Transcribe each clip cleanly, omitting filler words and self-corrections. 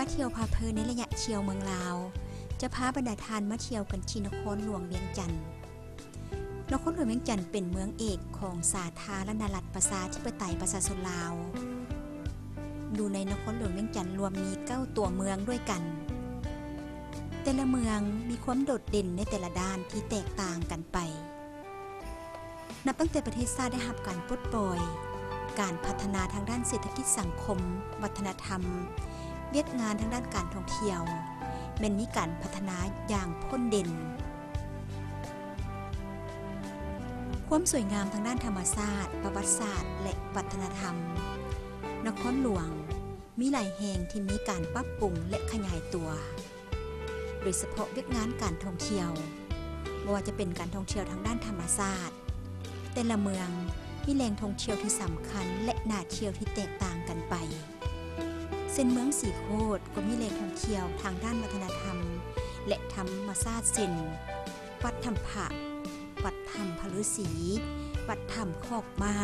าเที่ยวพาเพลินในระยะเที่ยวเมืองลาวจะพาบรรดาทานมาเที่ยวกันที่นครหลวงเวียงจันทน์นครหลวงเวียงจันทน์เป็นเมืองเอกของสาธารณรัฐประชาธิปไตยประชาชนลาวดูในนครหลวงเวียงจันทน์รวมมี9ตัวเมืองด้วยกันแต่ละเมืองมีความโดดเด่นในแต่ละด้านที่แตกต่างกันไปนับตั้งแต่ประเทศชาติได้รับการปลดปล่อยการพัฒนาทางด้านเศรษฐกิจสังคมวัฒนธรรมเวียกงานทางด้านการท่องเที่ยวแม้นมีการพัฒนาอย่างพ้นเด่นความสวยงามทางด้านธรรมชาติประวัติศาสตร์และวัฒนธรรมนครหลวงมีหลายแห่งที่มีการปรับปรุงและขยายตัวโดยเฉพาะเวียกงานการท่องเที่ยวไม่ว่าจะเป็นการท่องเที่ยวทางด้านธรรมชาติแต่ละเมืองมีแหล่งท่องเที่ยวที่สำคัญและน่าเที่ยวที่แตกต่างกันไปเส้นเมืองสีโคตรก็มีแหล่งท่องเที่ยวทางด้านวัฒนธรรมและธรรมชาติเช่นวัดถ้ำผะวัดถ้ำพฤษีวัดถ้ำคอกม้า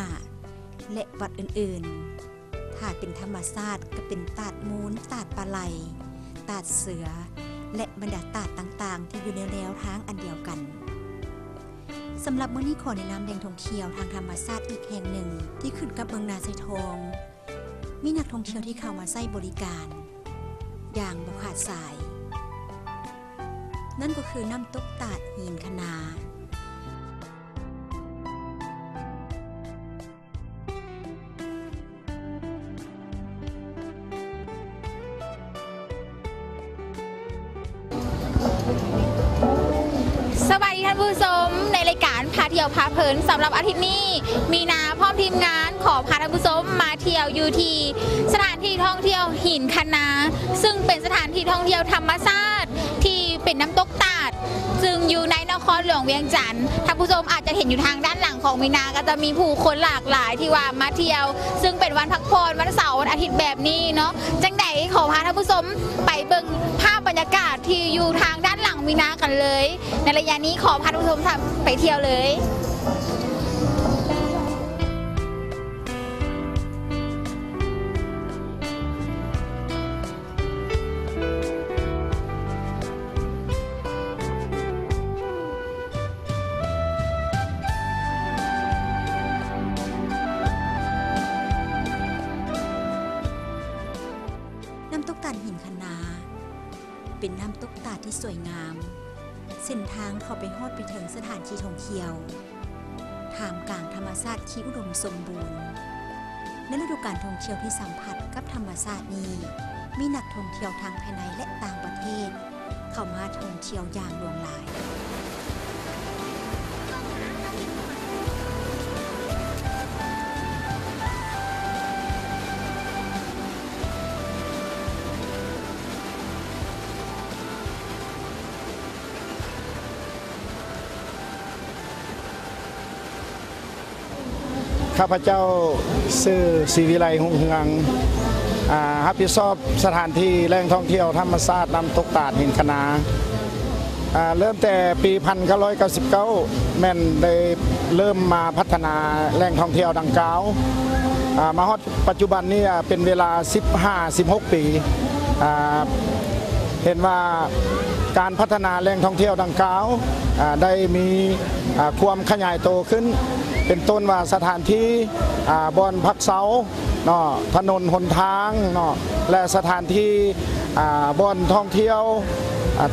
และวัดอื่นๆถ้าเป็นธรรมชาติก็เป็นตาดมูลตาดปลาไหลตาดเสือและบรรดาตาดต่างๆที่อยู่ในแนวทางอันเดียวกันสำหรับมื้อนี้ขอแนะนำแหล่งท่องเที่ยวทางธรรมชาติอีกแห่งหนึ่งที่ขึ้นกับเมืองนาไซทองมีนักท่องเที่ยวที่เข้ามาใช้บริการอย่างบ่ขาดสายนั่นก็คือน้ำตกตาดหินคะนาสวัสดีท่านผู้ชมในรายการพาเที่ยวพาเพลินสำหรับอาทิตย์นี้มีนาพร้อมทีมงานขอพาท่านผู้ชมมาเที่ยวอยู่ที่สถานที่ท่องเที่ยวหินคะนาซึ่งเป็นสถานที่ท่องเที่ยวธรรมชาติที่เป็นน้ำตกตาดซึ่งอยู่ในนครหลวงเวียงจันทน์ท่านผู้ชมอาจจะเห็นอยู่ทางด้านหลังของมีนาก็จะมีผู้คนหลากหลายที่ว่ามาเที่ยวซึ่งเป็นวันพักผ่อนวันเสาร์วันอาทิตย์แบบนี้เนาะจังใดขอพาท่านผู้ชมไปเบิ่งภาพบรรยากาศที่อยู่ทางด้านหลังมีนากันเลยในระยะนี้ขอพาท่านผู้ชมไปเที่ยวเลยน้ำตกตาดหินคะนาเป็นน้ำตกตาดที่สวยงามเส้นทางเข้าไปฮอดไปถึงสถานที่ท่องเที่ยวท่ามกลางธรรมชาติที่อุดมสมบูรณ์ในฤดูกาลท่องเที่ยวที่สัมผัสกับธรรมชาตินี้มีนักท่องเที่ยวทางภายในและต่างประเทศเข้ามาท่องเที่ยวอย่างหลวงหลายข้าพเจ้าชื่อศรีวิไลหงเฮืองรับผิดชอบสถานที่แหล่งท่องเที่ยวธรรมชาติน้ำตกตาดหินคะนาเริ่มแต่ปี1999แม่นได้เริ่มมาพัฒนาแหล่งท่องเที่ยวดังกล่าวมาฮอดปัจจุบันนี้เป็นเวลา 15-16 ปีเห็นว่าการพัฒนาแหล่งท่องเที่ยวดังกล่าวได้มีความขยายโตขึ้นเป็นต้นว่าสถานที่บ่อนพักเสาเนาะถนนหนทางเนาะและสถานที่บ่อนท่องเที่ยว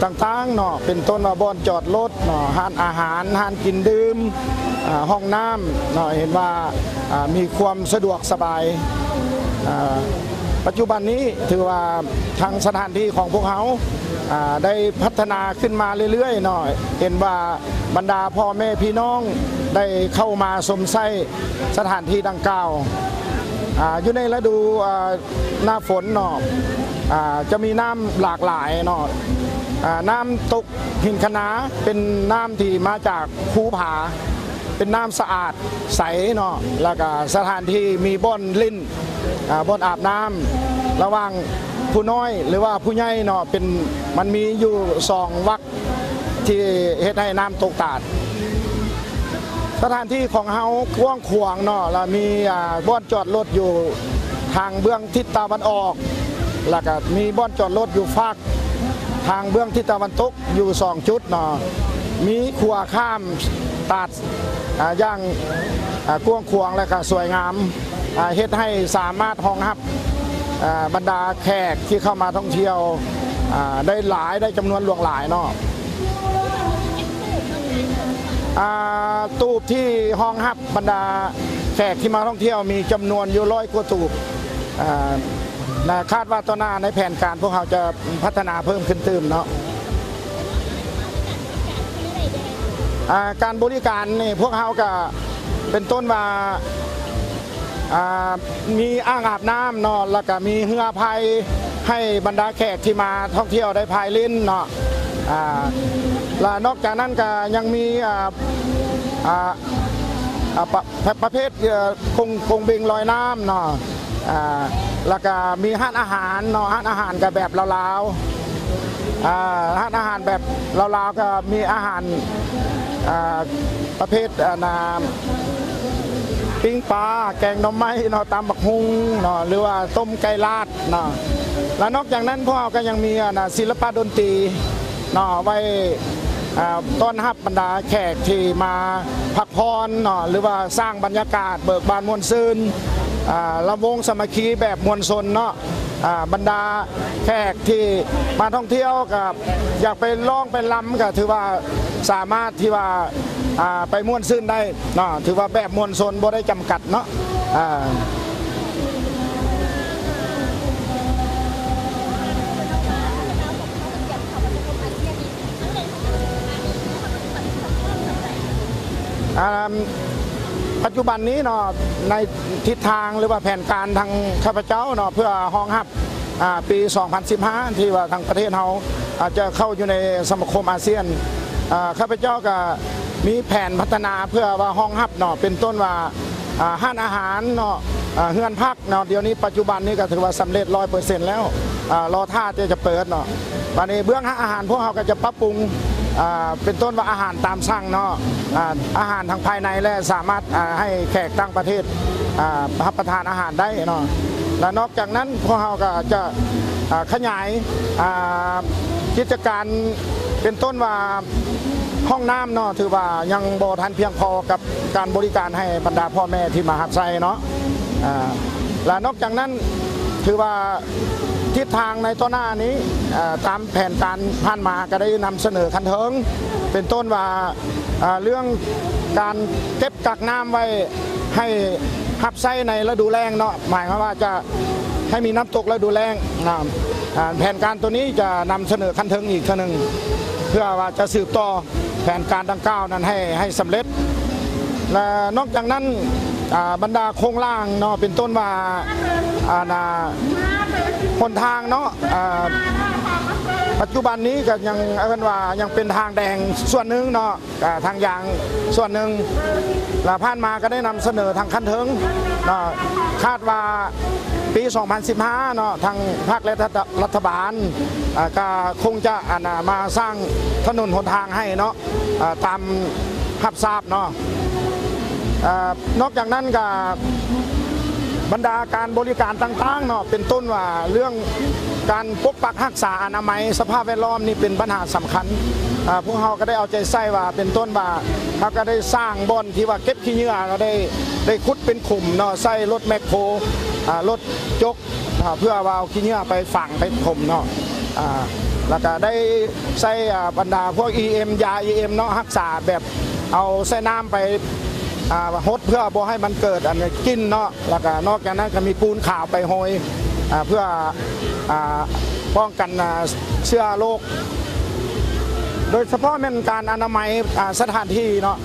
ต่างๆเนาะเป็นต้นว่าบ่อนจอดรถเนาะร้านอาหารร้านกินดื่มห้องน้ำเนาะเห็นว่ามีความสะดวกสบายปัจจุบันนี้ถือว่าทางสถานที่ของพวกเขาได้พัฒนาขึ้นมาเรื่อยๆหน่อยเห็นว่าบรรดาพ่อแม่พี่น้องได้เข้ามาสมไส้สถานที่ดังกล่าวอยู่ในฤดูหน้าฝนเนาะจะมีน้ำหลากหลายเนาะน้ำตกหินคะนาเป็นน้ำที่มาจากภูผาเป็นน้ำสะอาดใสเนาะแล้วก็สถานที่มีบ่อนลิ้นบ่อนอาบน้ำระหว่างผู้น้อยหรือว่าผู้ใหญ่เนาะเป็นมันมีอยู่2 วรรคที่เฮ็ดให้น้ำตกตาดสถานที่ของเฮากว้างขวางเนาะแล้วมีบ่อนจอดรถอยู่ทางเบื้องทิศตะวันออก แล้วก็มีบ่อนจอดรถอยู่ฝากทางเบื้องทิศตะวันตกอยู่2จุดเนาะมีขัวข้ามตัดย่างกว้างขวางและก็สวยงามเฮ็ดให้สามารถรองรับบรรดาแขกที่เข้ามาท่องเที่ยวได้หลายได้จำนวนหลวงหลายเนาะตูบที่ห้องฮับบรรดาแขกที่มาท่องเที่ยวมีจำนวนอยู่100 กว่าตูบคาดว่าต่อหน้าในแผนการพวกเราจะพัฒนาเพิ่มขึ้นตื่มเนาะการบริการนี่พวกเราก็เป็นต้นว่ามีอ่างอาบน้ำเนาะแล้วก็มีเรือพายให้บรรดาแขกที่มาท่องเที่ยวได้พายเล่นเนาะและนอกจากนั้นก็ยังมีประเภทคงเบงลอยน้ำเนาะแล้วก็มีห้านอาหารเนาะห้านอาหารกับแบบลาวๆห้านอาหารแบบลาวๆก็มีอาหารประเภทปิ้งปลาแกงหน่อไม้เนาะตำบักฮุงเนาะหรือว่าต้มไก่ลาดเนาะแล้วนอกจากนั้นพวกเราก็ยังมีศิลปะดนตรีเนาะไว้ต้อนรับบรรดาแขกที่มาพักผ่อนเนาะหรือว่าสร้างบรรยากาศเบิกบานมวลซื่นระวงสามัคคีแบบมวลชนเนาะบรรดาแขกที่มาท่องเที่ยวกับอยากไปล่องไปล้ำก็ถือว่าสามารถที่ว่าไปม่วนซื่นได้เนาะถือว่าแบบมวลชนบ่ได้จำกัดเนาะปัจจุบันนี้เนาะในทิศทางหรือว่าแผนการทางข้าพเจ้าเนาะเพื่อรองรับปี 2015 ที่ว่าทางประเทศเราอาจจะเข้าอยู่ในสมาคมอาเซียนข้าพเจ้าก็มีแผนพัฒนาเพื่อว่ารองรับเนาะเป็นต้นว่าห้านอาหารเนาะเฮือนพักเนาะเดี๋ยวนี้ปัจจุบันนี้ก็ถือว่าสำเร็จ 100% แล้วรอท่าจะเปิดเนาะวันนี้เบื้องอาหารพวกเราก็จะปรับปรุงเป็นต้นว่าอาหารตามสั่งเนาะอาหารทางภายในและสามารถให้แขกต่างประเทศรับประทานอาหารได้เนาะและนอกจากนั้นพวกเราก็จะขยายกิจการเป็นต้นว่าห้องน้ำเนาะถือว่ายังบ่ทันเพียงพอกับการบริการให้บรรดาพ่อแม่ที่มาหัดไซเนาะและนอกจากนั้นถือว่าทิศทางในต้นหน้านี้ตามแผนการผ่านมาก็ได้นำเสนอคันเทิงเป็นต้นว่าเรื่องการเก็บกักน้ำไว้ให้หับไส้ในฤดูแล้งเนาะหมายความว่าจะให้มีน้ำตกฤดูแล้งแผนการตัวนี้จะนำเสนอคันเทิงอีกทีหนึ่งเพื่อว่าจะสืบต่อแผนการดังกล่าวนั้นให้สำเร็จและนอกจากนั้นบรรดาโครงล่างเนาะเป็นต้นว่าคนทางเนาะปัจจุบันนี้ก็ยังว่ายังเป็นทางแดงส่วนหนึ่งเนาะทางยางส่วนหนึ่งและผ่านมาก็ได้นำเสนอทางคันเทิงเนาะคาดว่าปี 2015 เนาะทางภาครัฐบาลก็คงจะมาสร้างถนนหนทางให้เนาะตามภาพทราบเนาะนอกจากนั้นก็บรรดาการบริการต่างๆเนาะเป็นต้นว่าเรื่องการปกปักรักษาอนามัยสภาพแวดล้อมนี่เป็นปัญหาสำคัญพวกเราก็ได้เอาใจใส่ว่าเป็นต้นว่าเขาก็ได้สร้างบ่อนที่ว่าเก็บขี้เหงื่อก็ได้ขุดเป็นขุมเนาะใส่รถแมคโครรถจกเพื่อว่าเอาขี้เหงื่อไปฝังไปถมเนาะแล้วก็ได้ใส่บรรดาพวก EM ยา EM เนาะรักษาแบบเอาใส่น้ำไปฮดเพื่อบ่ให้มันเกิดกินเนาะแล้วก็นอกจากนั้นก็มีปูนขาวไปโหยเพื่อป้องกันเชื้อโรคโดยเฉพาะเป็นการอนามัยสถานที่เนาะ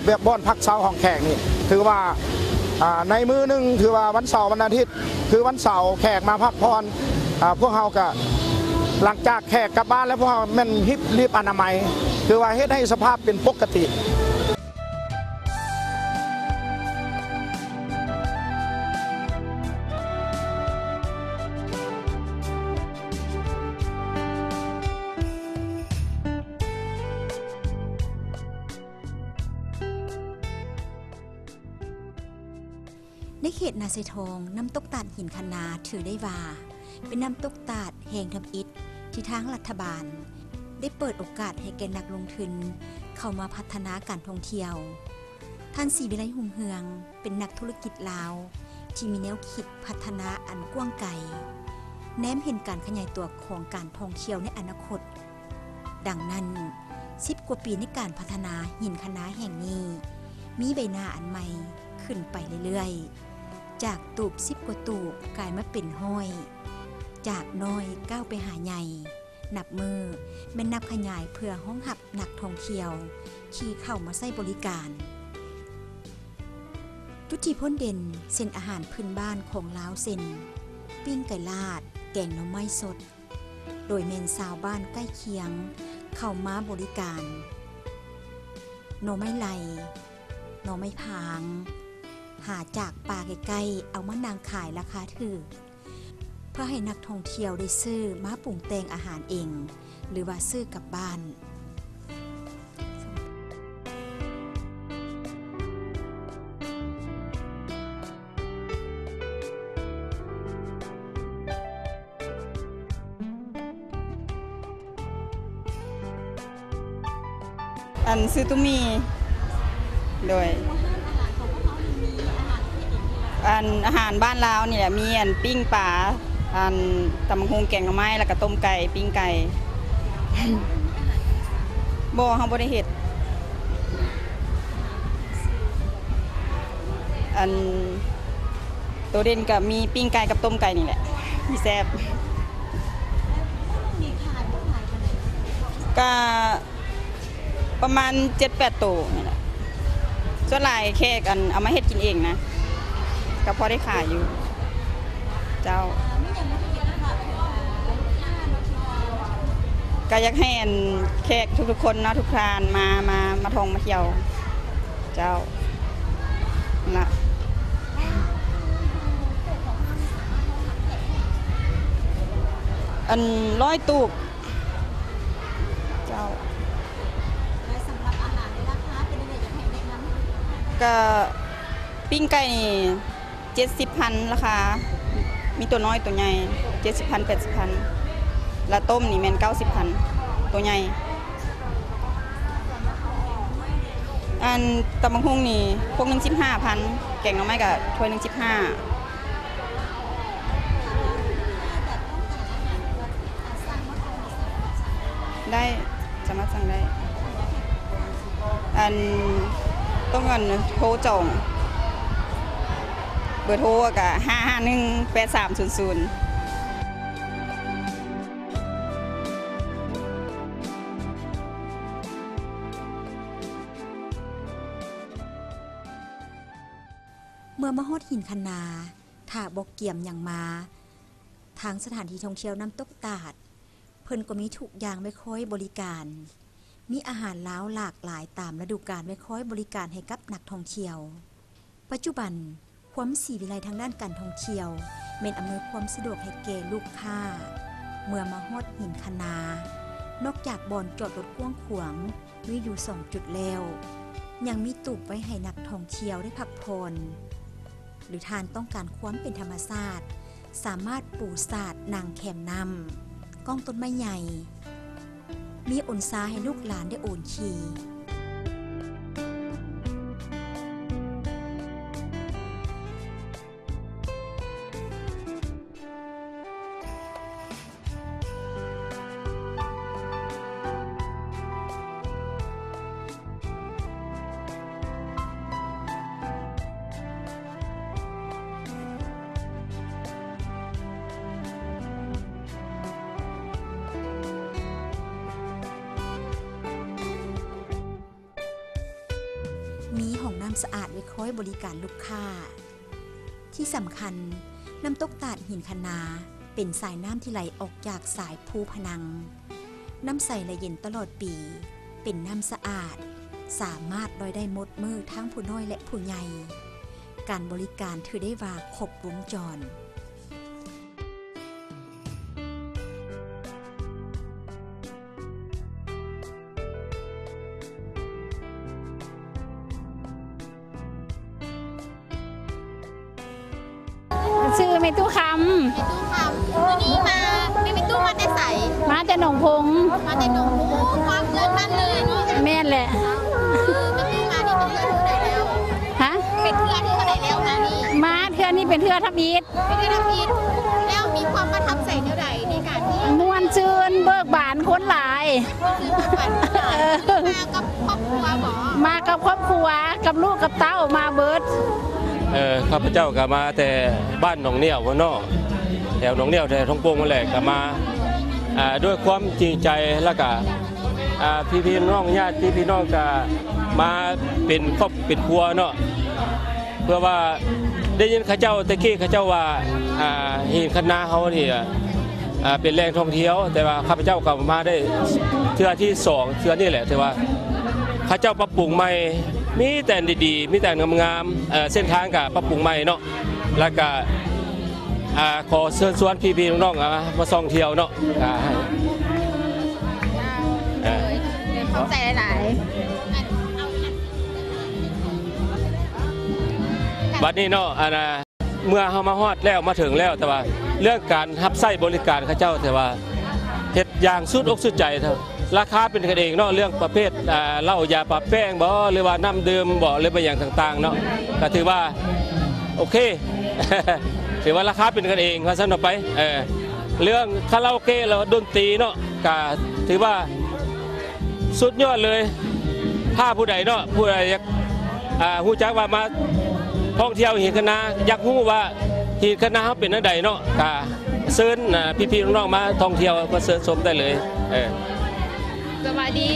แบบบ่อนพักเช้าของแขกนี่ถือว่าในมื้อนึงถือว่าวันเสาร์วันอาทิตย์คือวันเสาร์แขกมาพักผ่อนพวกเราก็หลังจากแขกกลับบ้านแล้วพวกเราแม่นรีบอนามัยคือว่าเฮ็ดให้สภาพเป็นปกติ ในเขตนาเซทองน้ำตกตาดหินคะนาถือได้ว่า เป็นน้ำตกตาดแห่งทำอิฐที่ทางรัฐบาลได้เปิดโอกาสให้แก่นักลงทุนเข้ามาพัฒนาการท่องเที่ยวท่านศรีวิไลหุ่งเฮืองเป็นนักธุรกิจลาวที่มีแนวคิดพัฒนาอันกว้างไกลแนมเห็นการขยายตัวของการท่องเที่ยวในอนาคตดังนั้น10 กว่าปีในการพัฒนาหินคะน้าแห่งนี้มีใบหน้าอันใหม่ขึ้นไปเรื่อยๆจากตูบ10 กว่าตูบกลายมาเป็นห้อยจากน้อยก้าวไปหาใหญ่นับมือแม่นนับขยายเพื่อห้องหับนักท่องเที่ยวที่เข้ามาใช้บริการจุดที่พ้นเด่นเส้นอาหารพื้นบ้านของลาวเส้นปิ้งไก่ลาดแกงหน่อไม้สดโดยเมนสาวบ้านใกล้เคียงเข้ามาบริการหน่อไม้ไหลหน่อไม้ผางหาจากป่าใกล้ๆเอามานางขายราคาถูกเพื่อให้นักท่องเที่ยวได้ซื้อมาปรุงแต่งอาหารเองหรือว่าซื้อกลับบ้านซื้อตุ้มีโดยอาหารบ้านลาวนี่แหละมีปิ้งปลาตำบักหุ่งแกงหน่อไม้แล้วก็ต้มไก่ปิ้งไก่ บ่เฮาบ่ได้เฮ็ดตัวเด่นก็มีปิ้งไก่กับต้มไก่นี่แหละที่แซ่บก็ประมาณ 7-8 ตัวนี่แหละส่วนหลายแค่เอามาเฮ็ดกินเองนะก็พอได้ขายอยู่เจ้าก็อยากให้แขกทุกๆคนเนาะทุกทานมาท่องมาเที่ยวเจ้านะ100 ตูบเจ้าก็ปิ้งไก่นี่70,000ราคามีตัวน้อยตัวใหญ่70,000 80,000แล้วต้มนี่แม่น90,000ตัวใหญ่ตำบักหุ่งนี่พวกนึง15,000แกงหน่อไม้ก็ถ้วยนึง15ได้สามารถสั่งได้ต้องเงินโทรจองเบอร์โทรก็5518300เมื่อมาฮอดหินคะนาถ้าบ่เกี่ยมหยังมาทางสถานที่ท่องเที่ยวน้ำตกตาดเพิ่นก็มีทุกอย่างไว้คอยบริการมีอาหารลาวหลากหลายตามฤดูกาลไว้คอยบริการให้กับนักท่องเที่ยวปัจจุบันความศรีวิไลทางด้านการท่องเที่ยวแม่นอำนวยความสะดวกให้แก่ลูกค้าเมื่อมาฮอดหินคะนานอกจากบ่อนจอดรถกว้างขวางมีอยู่2 จุดแล้วยังมีตูบไว้ให้นักท่องเที่ยวได้พักผ่อนหรือทานต้องการความเป็นธรรมชาติสามารถปูสาดนางแคมนำก้องต้นไม้ใหญ่มีอนซาให้ลูกหลานได้โอนขี่ มีห้องน้ำสะอาดไว้คอยบริการลูกค้าที่สำคัญน้ำตกตาดหินคะนาเป็นสายน้ำที่ไหลออกจากสายภูพนังน้ำใสและเย็นตลอดปีเป็นน้ำสะอาดสามารถลอยได้หมดมือทั้งผู้น้อยและผู้ใหญ่การบริการถือได้ว่าครบวงจร ชื่อเมตุค มีตู้คำวันนี้มาไม่มีตู้มาแต่ใส ำมาแต่หนองพง มาแต่หนองหูความเงินนั่นเลยเนาะ แม่นแหละ ไม่มีมานี่เป็นเทือที่ไหนแล้ว ฮะ เป็นเทือที่ไหนแล้วมานี่ มาเทือนี่เป็นเทือทับอีด เป็นเทือทำผิดแล้วมีความประทับใจเท่าใดในการที่ ม่วนชื่นเบิกบานคนหลาย ซื้อของขวัญมากับครอบครัวหมอ มากับครอบครัวกับลูกกับเต้ามาเบิด ข้าพเจ้าก็มาแต่บ้านหนองเหนี่ยววนอกแถวหนองเหนี่ยวแถวทองโป่งนั่นแหละก็มาด้วยความจริงใจแล้วก็พี่น้องญาติพี่น้องก็มาเป็นครอบเป็นครัวเนาะเพื่อว่าได้ยินข้าเจ้าตะกี้ข้าเจ้าว่าหินคณะเขานี่เป็นแหล่งท่องเที่ยวแต่ว่าข้าพเจ้าก็มาได้เทื่อที่สองเทื่อนี่แหละแต่ว่าข้าเจ้าปรับปรุงใหม่มีแต่ดีๆมีแต่งามๆเส้นทางกับปรับปรุงใหม่เนาะแล้วก็ขอเชิญชวนพี่ๆน้องๆมาท่องเที่ยวเนาะ เข้าใจหลาย บัดนี้เนาะเมื่อเขามาฮอดแล้วมาถึงแล้วแต่ว่าเรื่องการรับใช้บริการข้าเจ้าแต่ว่าเฮ็ดอย่างสุดอกสุดใจเถอะราคาเป็นกันเองเนาะเรื่องประเภทเหล้ายาปะแป้งบ่หรือว่าน้ำดื่มบ่หรือว่าอย่างต่างๆเนาะก็ถือว่าโอเค ถือว่าราคาเป็นกันเองว่าซั่นออกไปเรื่องคาราโอเกะแล้วดนตรีเนาะก็ถือว่าสุดยอดเลยถ้าผู้ใดเนาะผู้ใดอยากฮู้จักว่ามาท่องเที่ยวหินคณะอยากรู้ว่าหินคณะเขาเป็นอันใดเนาะก็เชิญพี่ๆน้องๆมาท่องเที่ยวมาเชิญชมได้เลยสวัสดี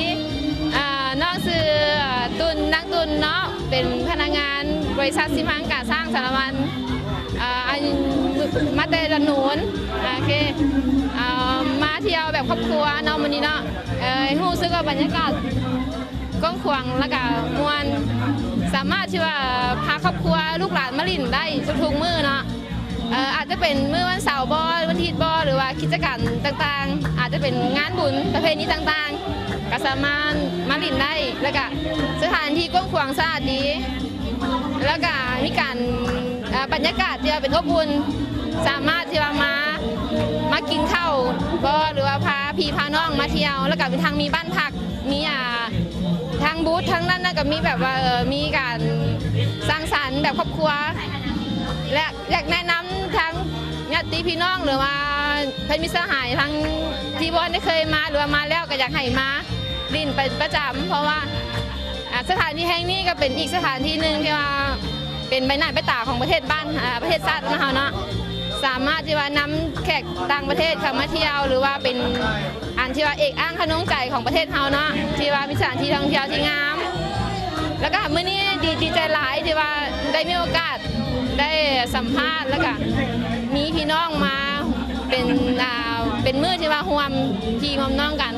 น้องชื่อตุนนักตุนเนาะเป็นพนักงานบริษัทสิมังการสร้างสารวันมาแต่ละหนุนโอเคมาเที่ยวแบบครอบครัวเนาะวันนี้เนาะรู้สึกว่าบรรยากาศกว้างขวางแล้วก็มวลสามารถที่ว่าพาครอบครัวลูกหลานมาลิ่นได้ทุกมื้อเนาะอาจจะเป็นมื้อวันเสาร์บ่วันอาทิตย์บ่หรือว่ากิจกรรมต่างๆอาจจะเป็นงานบุญประเพณีต่างๆก็สามารถมาลิ่นได้แล้วก็สถานที่กว้างขวางสะอาดดีแล้วก็มีการบรรยากาศที่เป็นอบอุ่นสามารถที่ว่ามากินข้าวบ่หรือว่าพาพี่พาน้องมาเที่ยวแล้วก็มีทางมีบ้านพักมีทางบูธทั้งนั้นก็มีแบบว่ามีการสร้างสรรค์แบบครอบครัวและอยากแนะนำทั้งญาติพี่น้องหรือว่าเพื่อนมิตรสหายทั้งที่บ่ได้เคยมาหรือว่ามาแล้วก็อยากให้มาลิ่นไปประจำเพราะว่าสถานที่แห่งนี้ก็เป็นอีกสถานที่หนึ่งที่ว่าเป็นใบหน้าใบตาของประเทศบ้านประเทศชาติของเราเนาะสามารถที่ว่านำแขกต่างประเทศเข้ามาเที่ยวหรือว่าเป็นอันที่ว่าเอกอ้างขนงใจของประเทศเราเนาะที่ว่ามีสถานที่ท่องเที่ยวที่งามแล้วก็มื้อนี้ดีใจหลายที่ว่าได้มีโอกาสได้สัมภาษณ์แล้วก็มีพี่น้องมาเป็นมื้อที่ว่าร่วมพี่ร่วมน้องกัน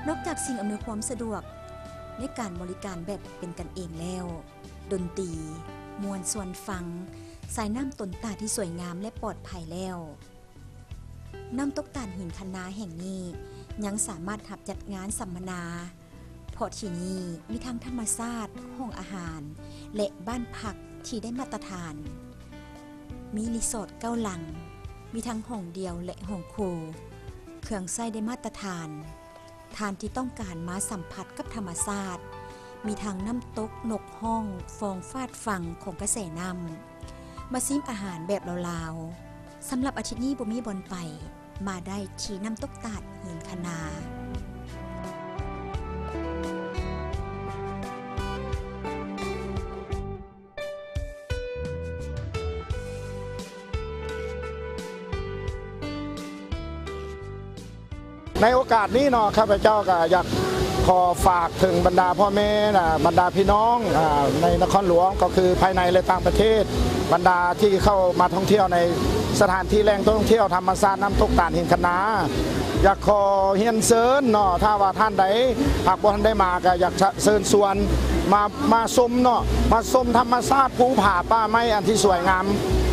นอกจากสิ่งอำนวยความสะดวกในการบริการแบบเป็นกันเองแล้วดนตรีมวลส่วนฟังสายน้ำต้นตาที่สวยงามและปลอดภัยแล้วน้ำตกตาลหินคณะแห่งนี้ยังสามารถจัดงานสัมมนาเพราะที่นี่มีทั้งธรรมชาติห้องอาหารและบ้านพักที่ได้มาตรฐานมีรีสอร์ท9 หลังมีทั้งห้องเดียวและห้องคู่เครื่องใช้ได้มาตรฐานทานที่ต้องการมาสัมผัสกับธรรมชาติมีทางน้ำตกนกห้องฟองฟาดฝั่งของกระแสน้ำมาซิมอาหารแบบลาวๆสำหรับอาทิตย์นี้บ่มีบอลไปมาได้ที่น้ำตกตาดหินคณาในโอกาสนี้เนาะข้าพเจ้าก็อยากขอฝากถึงบรรดาพ่อแม่บรรดาพี่น้องในนครหลวงก็คือภายในและต่างประเทศบรรดาที่เข้ามาท่องเที่ยวในสถานที่แหล่งท่องเที่ยวธรรมชาติน้ำตกตาดหินคณาอยากขอเฮียนเซิญเนาะถ้าว่าท่านใดหากบ่ท่านได้มาก็อยากเชิญชวนมาชมเนาะมาชมธรรมชาติภูผาป่าไม้อันที่สวยงาม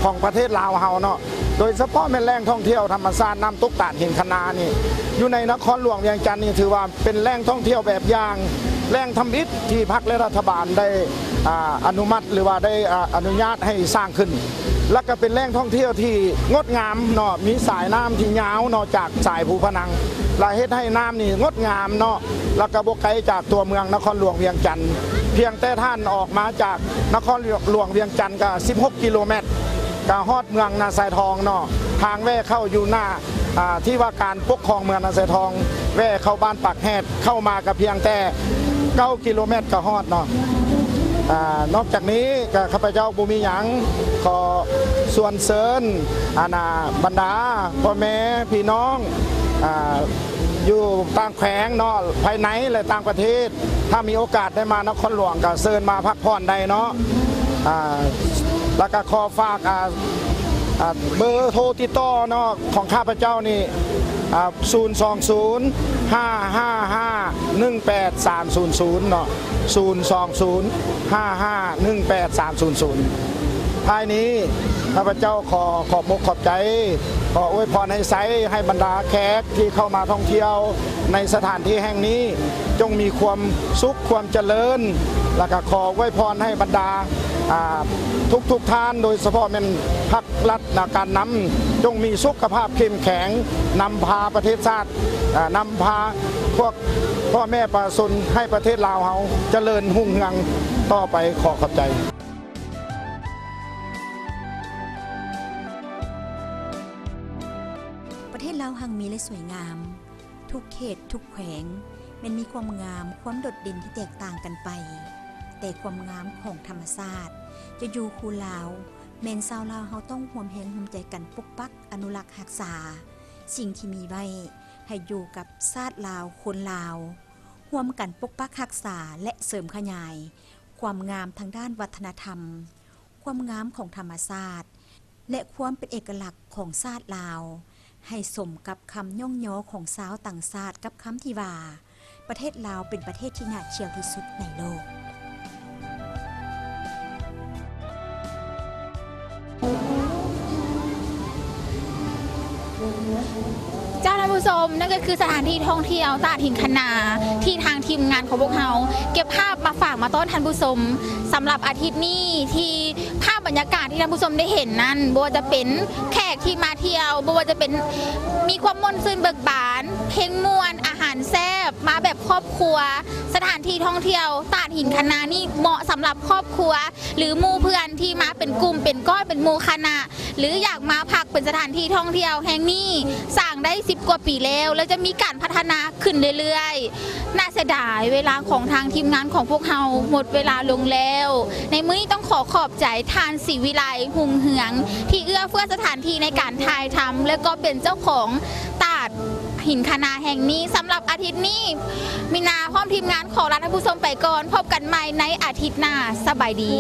ของประเทศลาวเฮาเนาะโดยเฉพาะแม่แหล่งท่องเที่ยวธรรมชาติน้ำตกตาดหินคณานี่อยู่ในนครหลวงเวียงจันทร์นี่ถือว่าเป็นแหล่งท่องเที่ยวแบบอย่างแหล่งทำอิฐที่พรรคและรัฐบาลได้ อนุมัติหรือว่าได้อนุญาตให้สร้างขึ้น แล้วก็เป็นแหล่งท่องเที่ยวที่งดงามเนาะมีสายน้ำที่ยาวเนาะจากสายภูพนังและเฮ็ดให้น้ำนี่งดงามเนาะแล้วก็บ่ไกลจากตัวเมืองนครหลวงเวียงจันทร์เพียงแต่ท่านออกมาจากนครหลวงเวียงจันทร์ก็16 กิโลเมตรก็ฮอดเมืองนาไซทองเนาะทางแว่เข้าอยู่หน้าที่ว่าการปกครองเมืองนาไซทองแว่เข้าบ้านปากแฮดเข้ามาก็เพียงแต่9 กิโลเมตรก็ฮอดเนาะนอกจากนี้ก็ข้าพเจ้าบุมีหยังขอส่วนเสริญบรรดาพ่อแม่พี่น้องอยู่ต่างแขวงเนาะภายในและต่างประเทศถ้ามีโอกาสได้มานครหลวงก็เชิญมาพักผ่อนได้เนาะแล้วก็ขอฝากเบอร์โทรติดต่อเนาะของข้าพเจ้านี่020-555-18300เนาะ020-555-18300ท้ายนี้ข้าพเจ้าขอขอบอกขอบใจขออวยพรให้ไซให้บรรดาแขกที่เข้ามาท่องเที่ยวในสถานที่แห่งนี้จงมีความสุขความเจริญแล้วก็ขออวยพรให้บรรดาทุกท่านโดยเฉพาะเป็นพรรครัฐการนำจงมีสุขภาพเข้มแข็งนำพาประเทศชาตินำพาพวกพ่อแม่ประชาชนให้ประเทศลาวเฮาเจริญหุ่งเรืองต่อไปขอขอบใจประเทศลาวหังมีและสวยงามทุกเขตทุกแขวงมันมีความงามความโดดเด่นที่แตกต่างกันไปแต่ความงามของธรรมชาติจะอยู่คู่ลาวแม่นชาวลาวเฮาต้องร่วมแรงร่วมใจกันปกปักอนุรักษ์รักษาสิ่งที่มีไว้ให้อยู่กับชาติลาวคนลาวร่วมกันปกปักรักษาและเสริมขยายความงามทางด้านวัฒนธรรมความงามของธรรมชาติและความเป็นเอกลักษณ์ของชาติลาวให้สมกับคำย่องย่อของชาวต่างชาติกับคำที่ว่าประเทศลาวเป็นประเทศที่น่าเที่ยวที่สุดในโลกเจ้าท่านผู้ชมนั่นก็คือสถานที่ท่องเที่ยวตลาดหินคะนาที่ทางทีมงานของพวกเราเก็บภาพมาฝากมาต้อนท่านผู้ชมสำหรับอาทิตย์นี้ที่ภาพบรรยากาศที่ท่านผู้ชมได้เห็นนั้นบ่ว่าจะเป็นแขกที่มาเที่ยวบ่ว่าจะเป็นมีความม่วนซื่นเบิกบานเพลงม่วนอาหารแซ่บมาแบบครอบครัวสถานที่ท่องเที่ยวตลาดหินคะนานี่เหมาะสำหรับครอบครัวหรือหมู่เพื่อนที่มาเป็นกลุ่มเป็นก้อนเป็นหมู่คณะหรืออยากมาพักเป็นสถานที่ท่องเที่ยวแห่งนี้สร้างได้10 กว่าปีแล้วจะมีการพัฒนาขึ้นเรื่อยๆน่าเสียดายเวลาของทางทีมงานของพวกเราหมดเวลาลงแล้วในมื้อนี้ต้องขอบใจทานศรีวิไลหุงเหืองที่เอื้อเฟื้อสถานที่ในการถ่ายทำและก็เป็นเจ้าของตลาดหินคะนาแห่งนี้สำหรับอาทิตย์นี้มีนาพร้อมทีมงานขอลาท่านผู้ชมไปก่อนพบกันใหม่ในอาทิตย์หน้าสบายดี